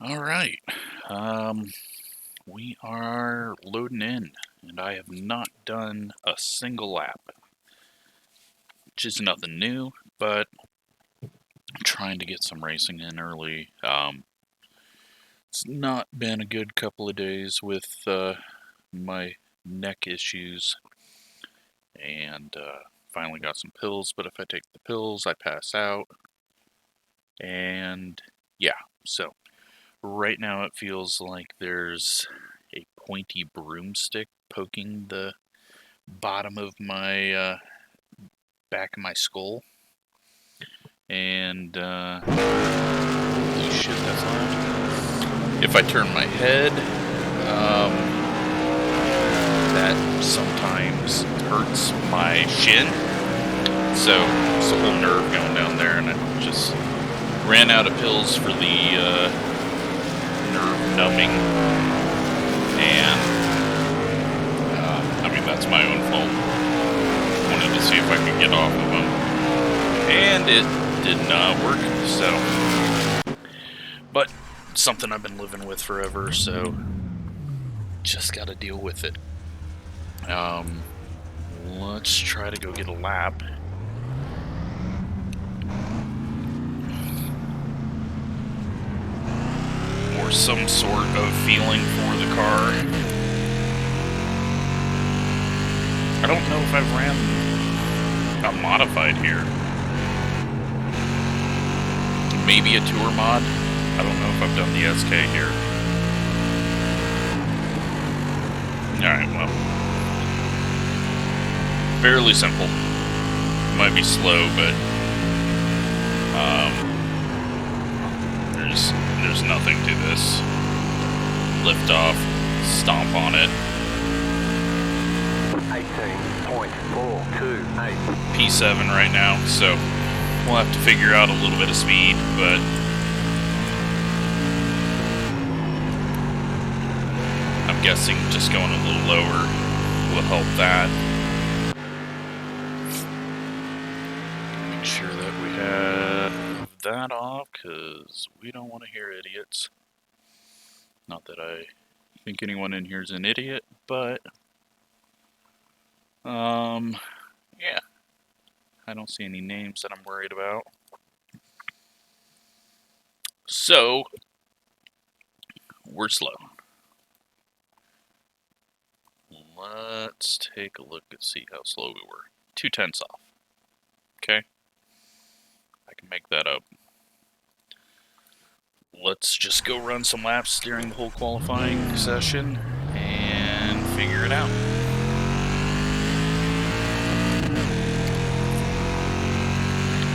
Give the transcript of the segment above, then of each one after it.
All right, we are loading in, and I have not done a single lap, which is nothing new, but I'm trying to get some racing in early. It's not been a good couple of days with my neck issues, and finally got some pills, but if I take the pills, I pass out, and yeah, so right now it feels like there's a pointy broomstick poking the bottom of my back of my skull. And holy shit, that's loud. If I turn my head, that sometimes hurts my shin. So it's a whole nerve going down there, and I just ran out of pills for the nerve numbing, and I mean, that's my own fault. Wanted to see if I could get off of them, and it did not work, so, but something I've been living with forever, so just gotta deal with it. Let's try to go get a lap. Or some sort of feeling for the car. I don't know if I've ran a modified here. Maybe a tour mod. I don't know if I've done the SK here. Alright, well. Fairly simple. Might be slow, but there's nothing to this. Lift off, stomp on it. 18.428. P7 right now, so we'll have to figure out a little bit of speed, but I'm guessing just going a little lower will help that. Make sure that we have that off, because we don't want to hear idiots. Not that I think anyone in here is an idiot, but yeah. I don't see any names that I'm worried about. So, we're slow. Let's take a look and see how slow we were. 2/10 off. Okay? I can make that up. Let's just go run some laps during the whole qualifying session and figure it out.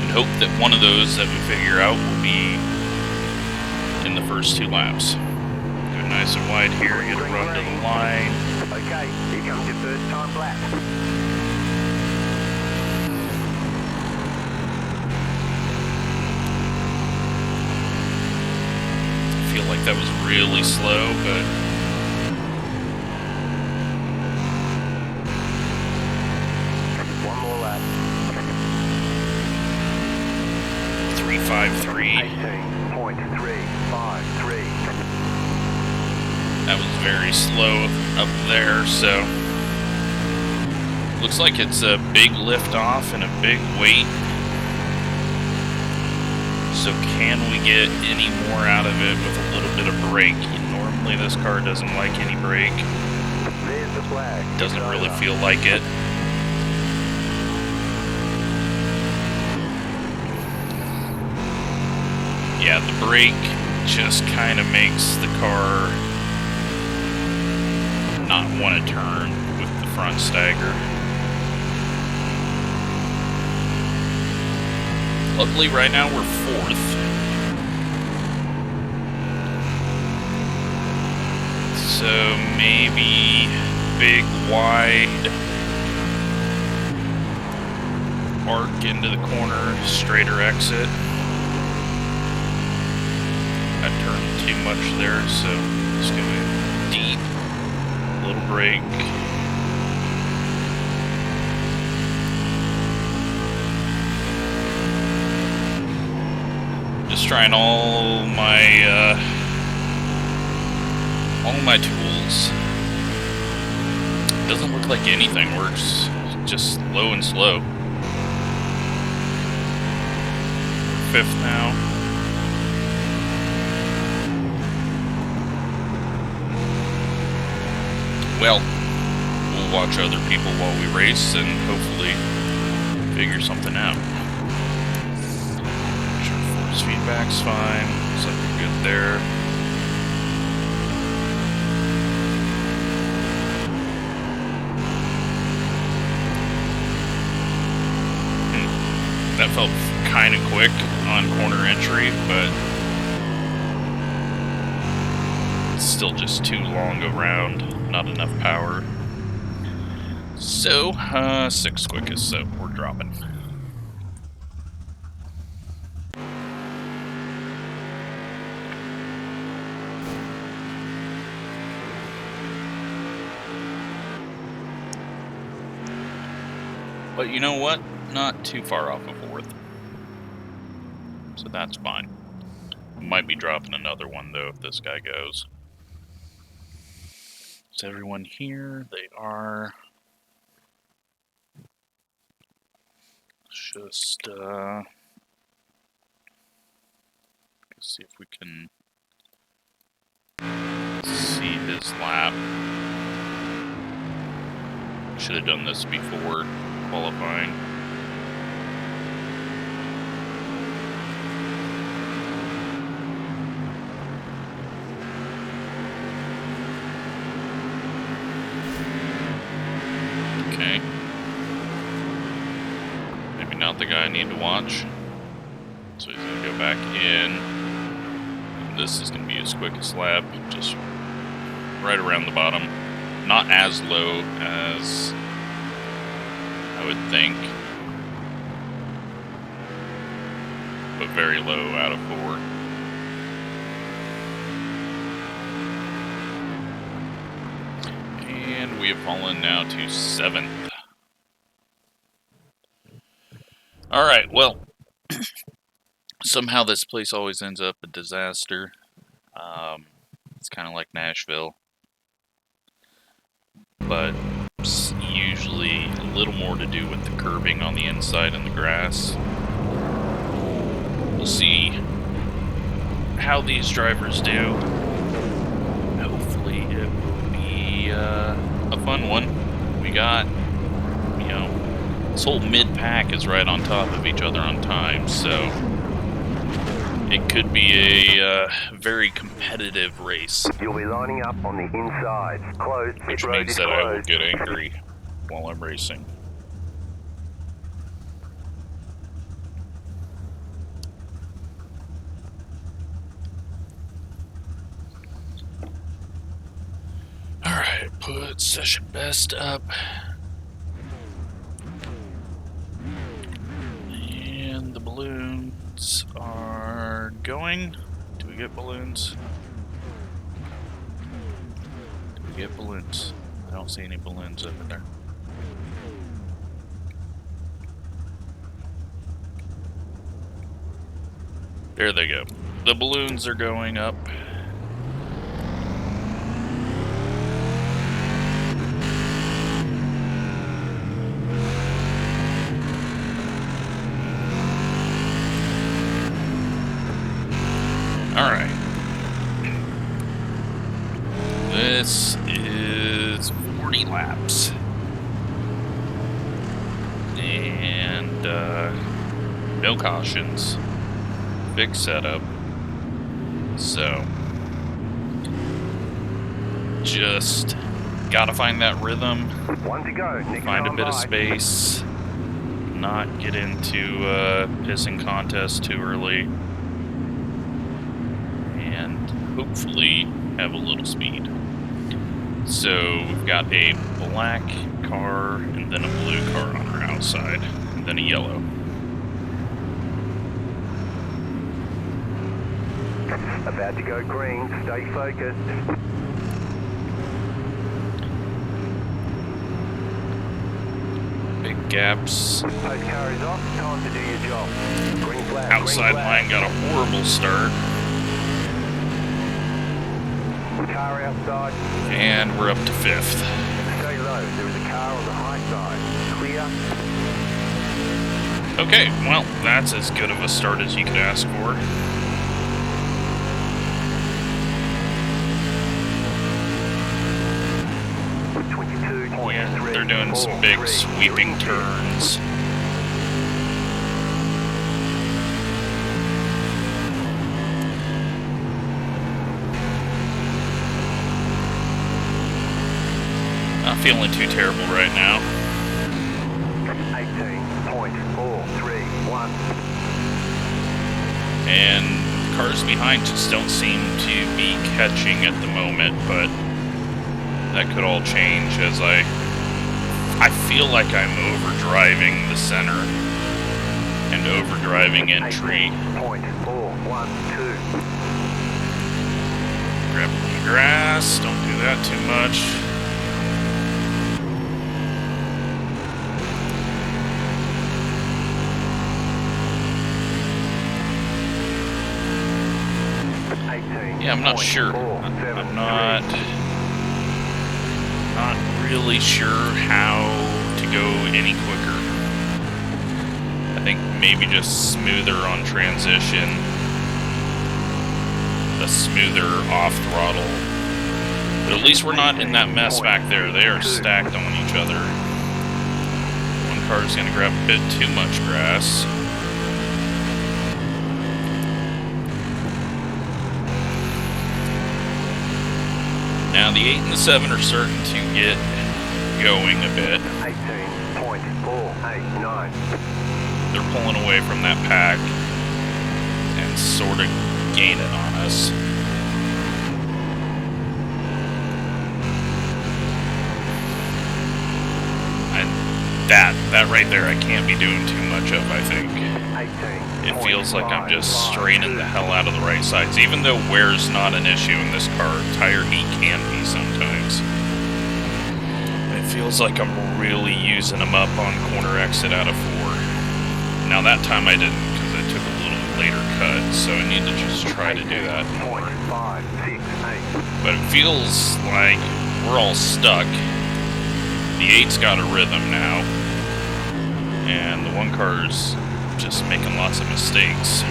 And hope that one of those that we figure out will be in the first 2 laps. Go nice and wide here, get a run to the line. Okay, here comes your first time lap. I feel like that was really slow, but One more lap. 3:53. 18.353. That was very slow up there, so looks like it's a big lift off and a big weight. So can we get any more out of it with a little bit of brake? Normally this car doesn't like any brake. There's the flag. Doesn't really feel like it. Yeah, the brake just kind of makes the car not want to turn with the front stagger. Luckily right now we're 4th. So maybe big wide arc into the corner, straighter exit. I turned too much there, so let's go in deep. Little brake. Just trying all my all my tools. Doesn't look like anything works. Just low and slow. 5th now. Well, we'll watch other people while we race and hopefully figure something out. Make sure force feedback's fine. Looks like we're good there. That felt kind of quick on corner entry, but it's still just too long around, not enough power. So, 6th quickest, so we're dropping. But you know what? Not too far off of 4th. So that's fine. Might be dropping another one though if this guy goes. Is everyone here? They are. Just see if we can see his lap. Should have done this before qualifying. Okay. Maybe not the guy I need to watch. So he's gonna go back in. And this is gonna be his quickest lap, just right around the bottom. Not as low as I would think, but very low out of 4. And we have fallen now to 7th. Alright, well, somehow this place always ends up a disaster. It's kind of like Nashville, but it's usually a little more to do with the curbing on the inside and the grass. We'll see how these drivers do. Hopefully it will be a fun one. We got, you know, this whole mid-pack is right on top of each other on time, so it could be a very competitive race. You'll be lining up on the inside. Closed. Which means that I will get angry while I'm racing. Alright, put session best up. And the balloons are going. Do we get balloons? Do we get balloons? I don't see any balloons over there. There they go. The balloons are going up. Alright. This is 40 laps. And no cautions. Big setup. So just gotta find that rhythm. One to go. Find a bit of space. Not get into pissing contest too early. And hopefully have a little speed. So we've got a black car and then a blue car on our outside, and then a yellow. About to go green. Stay focused. Big gaps. Post car is off. Time to do your job. Green flag. Outside green flag. line got a horrible start. Car outside. And we're up to 5th. Stay low. There is a car on the high side. Clear. Okay, well, that's as good of a start as you could ask for. Yeah, they're doing some big sweeping turns. Not feeling too terrible right now. 18.431. And cars behind just don't seem to be catching at the moment, but that could all change as I feel like I'm overdriving the center and overdriving entry. 18.412. Grab the grass, don't do that too much. Yeah, I'm not sure. I'm not really sure how to go any quicker. I think maybe just smoother on transition, a smoother off throttle. But at least we're not in that mess back there. They are stacked on each other. One car's gonna grab a bit too much grass. Now the 8 and the 7 are starting to get going a bit. 18.489. They're pulling away from that pack and sort of gaining on us. And that right there I can't be doing too much of, I think. It feels like I'm just straining the hell out of the right sides. Even though wear's not an issue in this car, tire heat can be sometimes. It feels like I'm really using them up on corner exit out of 4. Now that time I didn't, because I took a little later cut, so I need to just try to do that more. But it feels like we're all stuck. The 8's got a rhythm now, and the 1 car's just making lots of mistakes.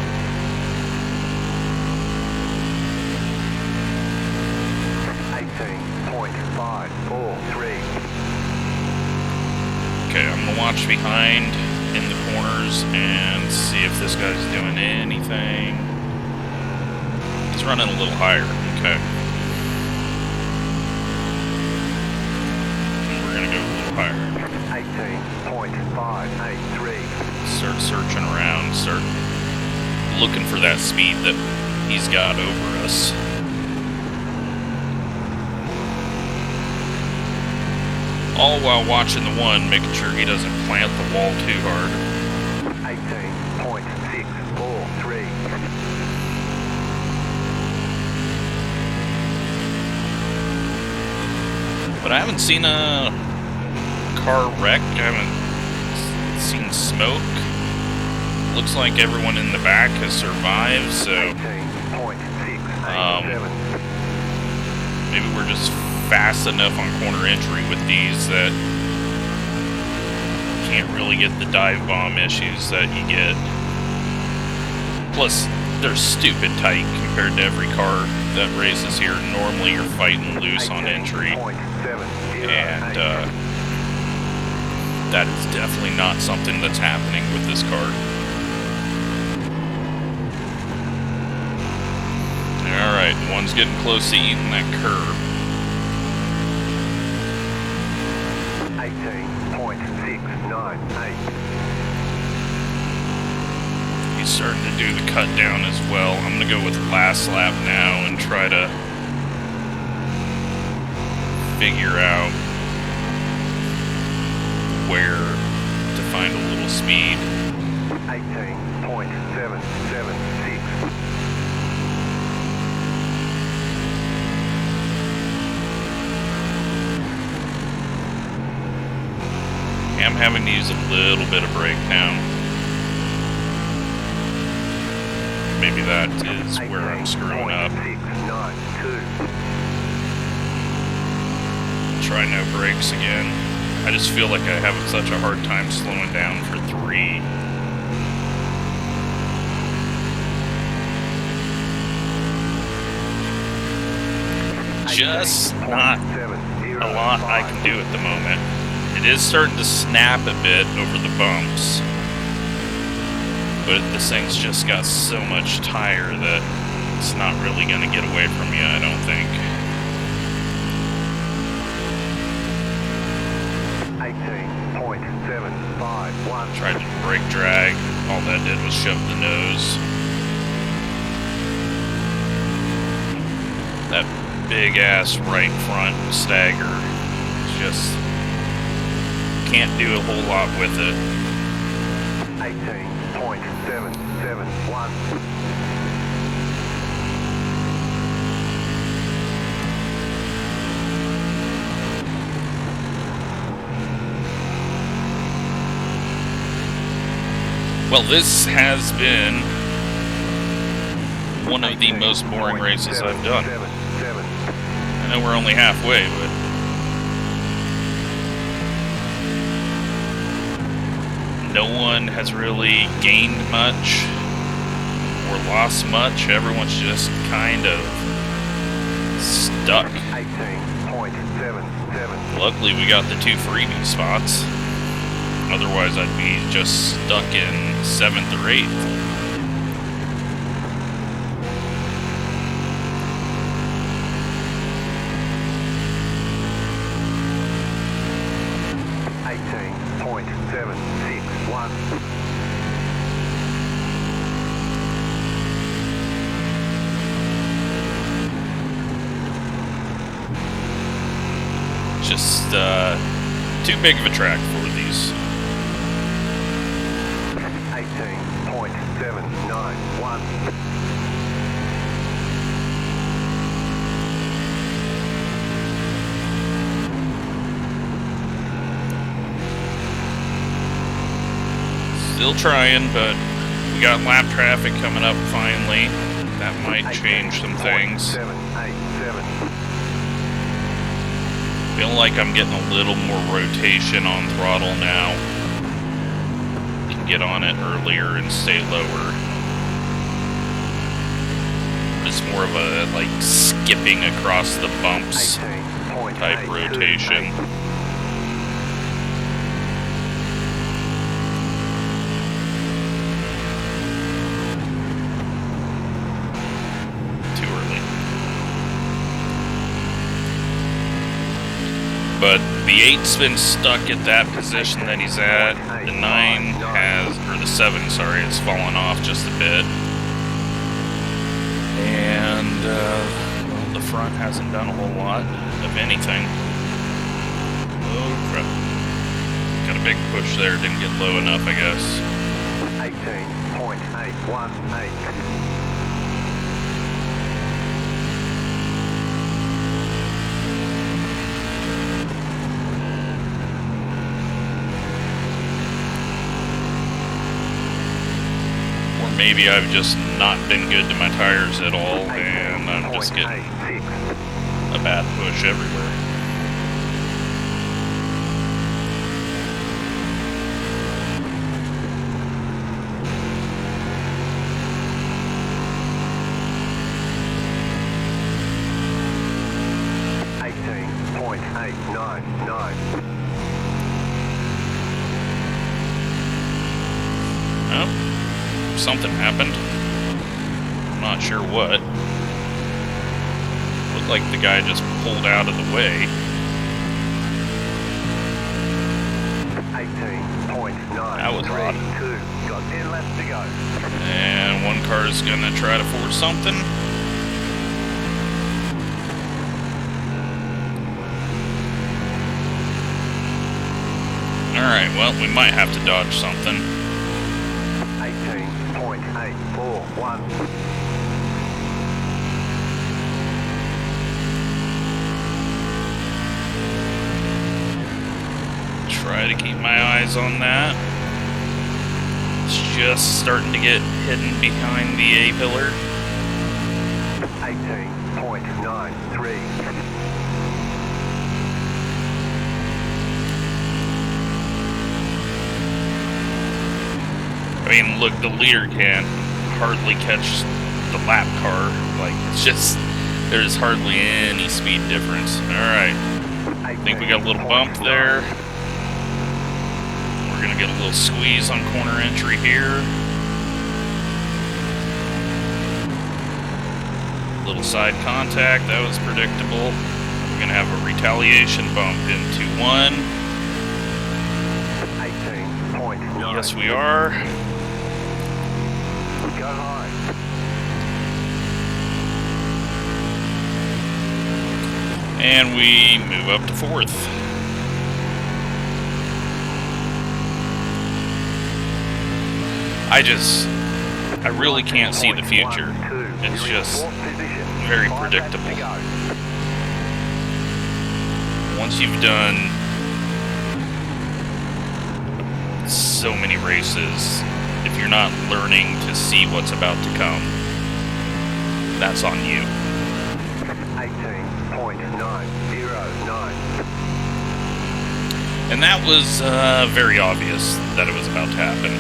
Okay, I'm gonna watch behind in the corners and see if this guy's doing anything. He's running a little higher, okay. And we're gonna go a little higher. 18.583. Start searching around, start looking for that speed that he's got over us. All while watching the 1, making sure he doesn't plant the wall too hard. 18.643. But I haven't seen a car wreck. I haven't seen smoke. Looks like everyone in the back has survived, so maybe we're just fast enough on corner entry with these that can't really get the dive bomb issues that you get. Plus, they're stupid tight compared to every car that races here. Normally you're fighting loose on entry, and that is definitely not something that's happening with this car. Alright, the 1's getting close to eating that curb. 18.698. He's starting to do the cut down as well. I'm going to go with last lap now and try to figure out where to find a little speed. 18.776. I'm having to use a little bit of brake now. Maybe that is where I'm screwing up. try no brakes again. I just feel like I have such a hard time slowing down for 3. Just not a lot I can do at the moment. It is starting to snap a bit over the bumps, but this thing's just got so much tire that it's not really going to get away from you, I don't think. 18.751. Tried to brake drag. All that did was shove the nose. That big ass right front stagger just can't do a whole lot with it. 18.771. Well, this has been one of the most boring races I've done. I know we're only halfway, but no one has really gained much or lost much. Everyone's just kind of stuck. 18.77. Luckily, we got the 2 freebie spots. Otherwise, I'd be just stuck in 7th or 8th. Just too big of a track for these. 18.791. Still trying, but we got lap traffic coming up finally. That might change some things. 787. Feel like I'm getting a little more rotation on throttle now. Can get on it earlier and stay lower. It's more of a like skipping across the bumps type rotation. Too early. But the 8's been stuck at that position that he's at. The 9 has, or the 7, sorry, has fallen off just a bit. And, well, the front hasn't done a whole lot of anything. Oh, crap. Got a big push there, didn't get low enough, I guess. 18.818. Maybe I've just not been good to my tires at all, and I'm just getting a bad push everywhere. Oh. Something happened. I'm not sure what. Looked like the guy just pulled out of the way. 18.9. That was odd. Got 10 laps to go. And one car is gonna try to force something. Alright, well, we might have to dodge something. 18.841. Try to keep my eyes on that. It's just starting to get hidden behind the A-pillar. 18.93. I mean, look, the leader can hardly catch the lap car. Like, it's just, there's hardly any speed difference. Alright, I think we got a little bump there. We're gonna get a little squeeze on corner entry here. Little side contact, that was predictable. We're gonna have a retaliation bump into 1. 18.9. Yes, we are. Go high. And we move up to 4th. I really can't see the future. It's just very predictable. Once you've done so many races, if you're not learning to see what's about to come, that's on you. 18.909. And that was very obvious that it was about to happen.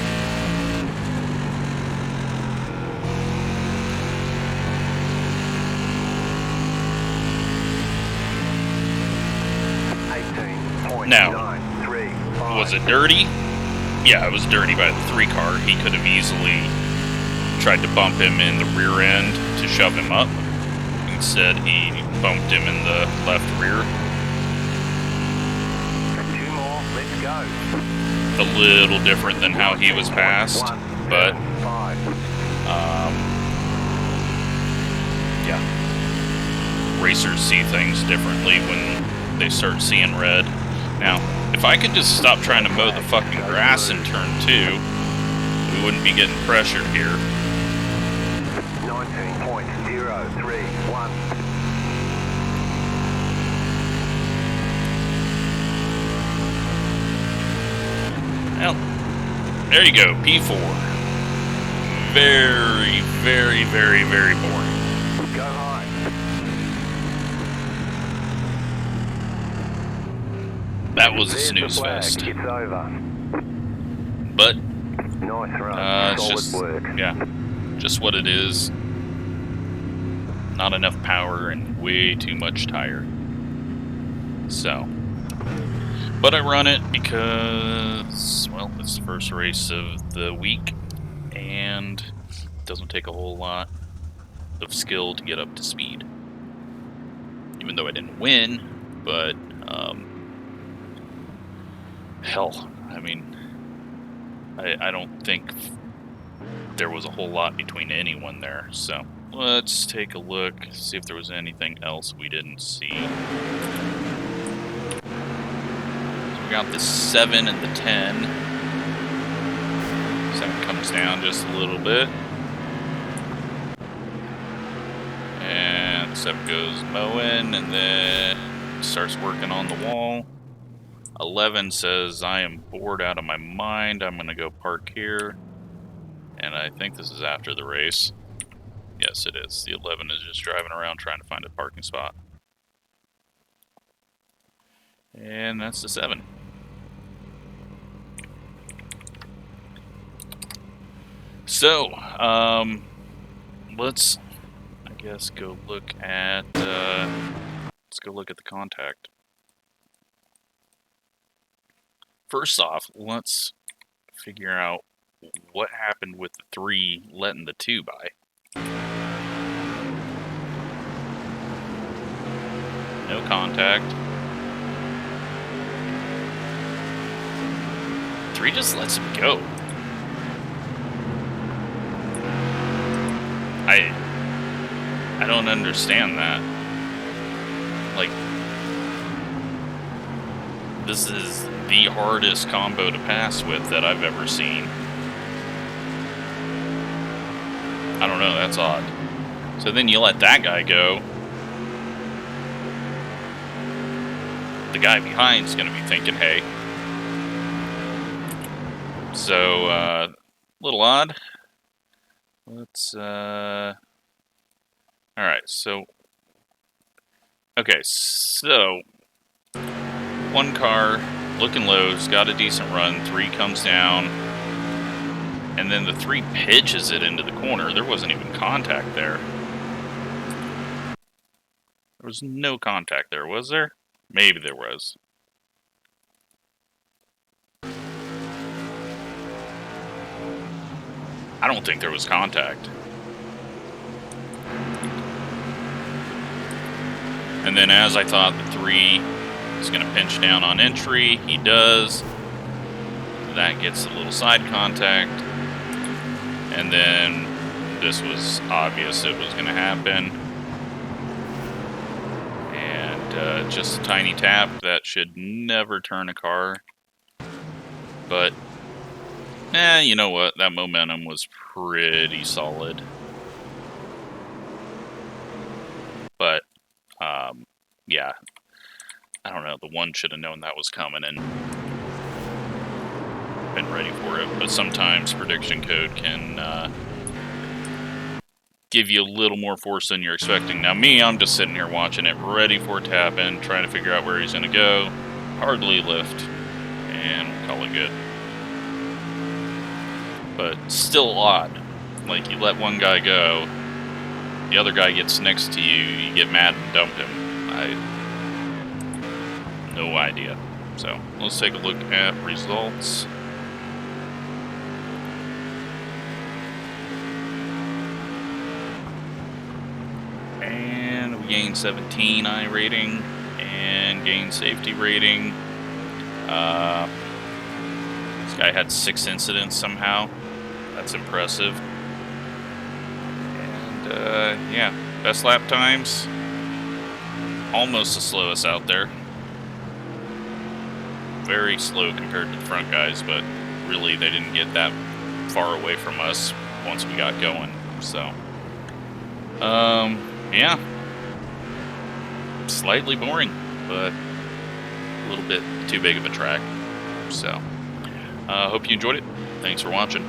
Now, was it dirty? Yeah, it was dirty by the 3 car. He could have easily tried to bump him in the rear end to shove him up. Instead, he bumped him in the left rear. 2 more, let's go. A little different than how he was passed, but yeah. Racers see things differently when they start seeing red. Now, if I could just stop trying to mow the fucking grass in turn 2, we wouldn't be getting pressured here. 19.031. Well, there you go, P4. Very, very, very, very boring. Go high. That was a snooze fest. It's over. But, Nice run. it's Solid just, work. yeah, just what it is. Not enough power and way too much tire. So, but I run it because, well, it's the first race of the week, and it doesn't take a whole lot of skill to get up to speed. Even though I didn't win, but, hell, I mean, I don't think there was a whole lot between anyone there, so let's take a look, see if there was anything else we didn't see. So we got the 7 and the 10. 7 comes down just a little bit. And 7 goes mowing and then starts working on the wall. 11 says, I am bored out of my mind, I'm going to go park here. And I think this is after the race. Yes, it is. The 11 is just driving around trying to find a parking spot. And that's the 7. So, let's, I guess, go look at, let's go look at the contact. First off, let's figure out what happened with the 3 letting the 2 by. No contact. 3 just lets him go. I don't understand that. Like, this is the hardest combo to pass with that I've ever seen. I don't know, that's odd. So then you let that guy go. The guy behind's gonna be thinking, hey. So, a little odd. Let's, alright, so, okay, so, 1 car, looking low, has got a decent run, 3 comes down, And then the 3 pitches it into the corner. There wasn't even contact there. There was no contact there, was there? Maybe there was. I don't think there was contact. And then as I thought, the 3 is going to pinch down on entry. He does. That gets a little side contact. And then this was obvious it was going to happen. And just a tiny tap that should never turn a car. But, you know what? That momentum was pretty solid. But, yeah. I don't know. The 1 should have known that was coming and been ready for it. But sometimes prediction code can give you a little more force than you're expecting. Now me, I'm just sitting here watching it, ready for it to happen, trying to figure out where he's going to go. Hardly lift, and we'll call it good. But still odd. Like, you let one guy go, the other guy gets next to you, you get mad and dump him. No idea. So, let's take a look at results. And we gained 17 iRating and gained safety rating. This guy had 6 incidents somehow. That's impressive. And yeah, best lap times. Almost the slowest out there. Very slow compared to the front guys, but really they didn't get that far away from us once we got going. So, yeah, slightly boring, but a little bit too big of a track. So, hope you enjoyed it. Thanks for watching.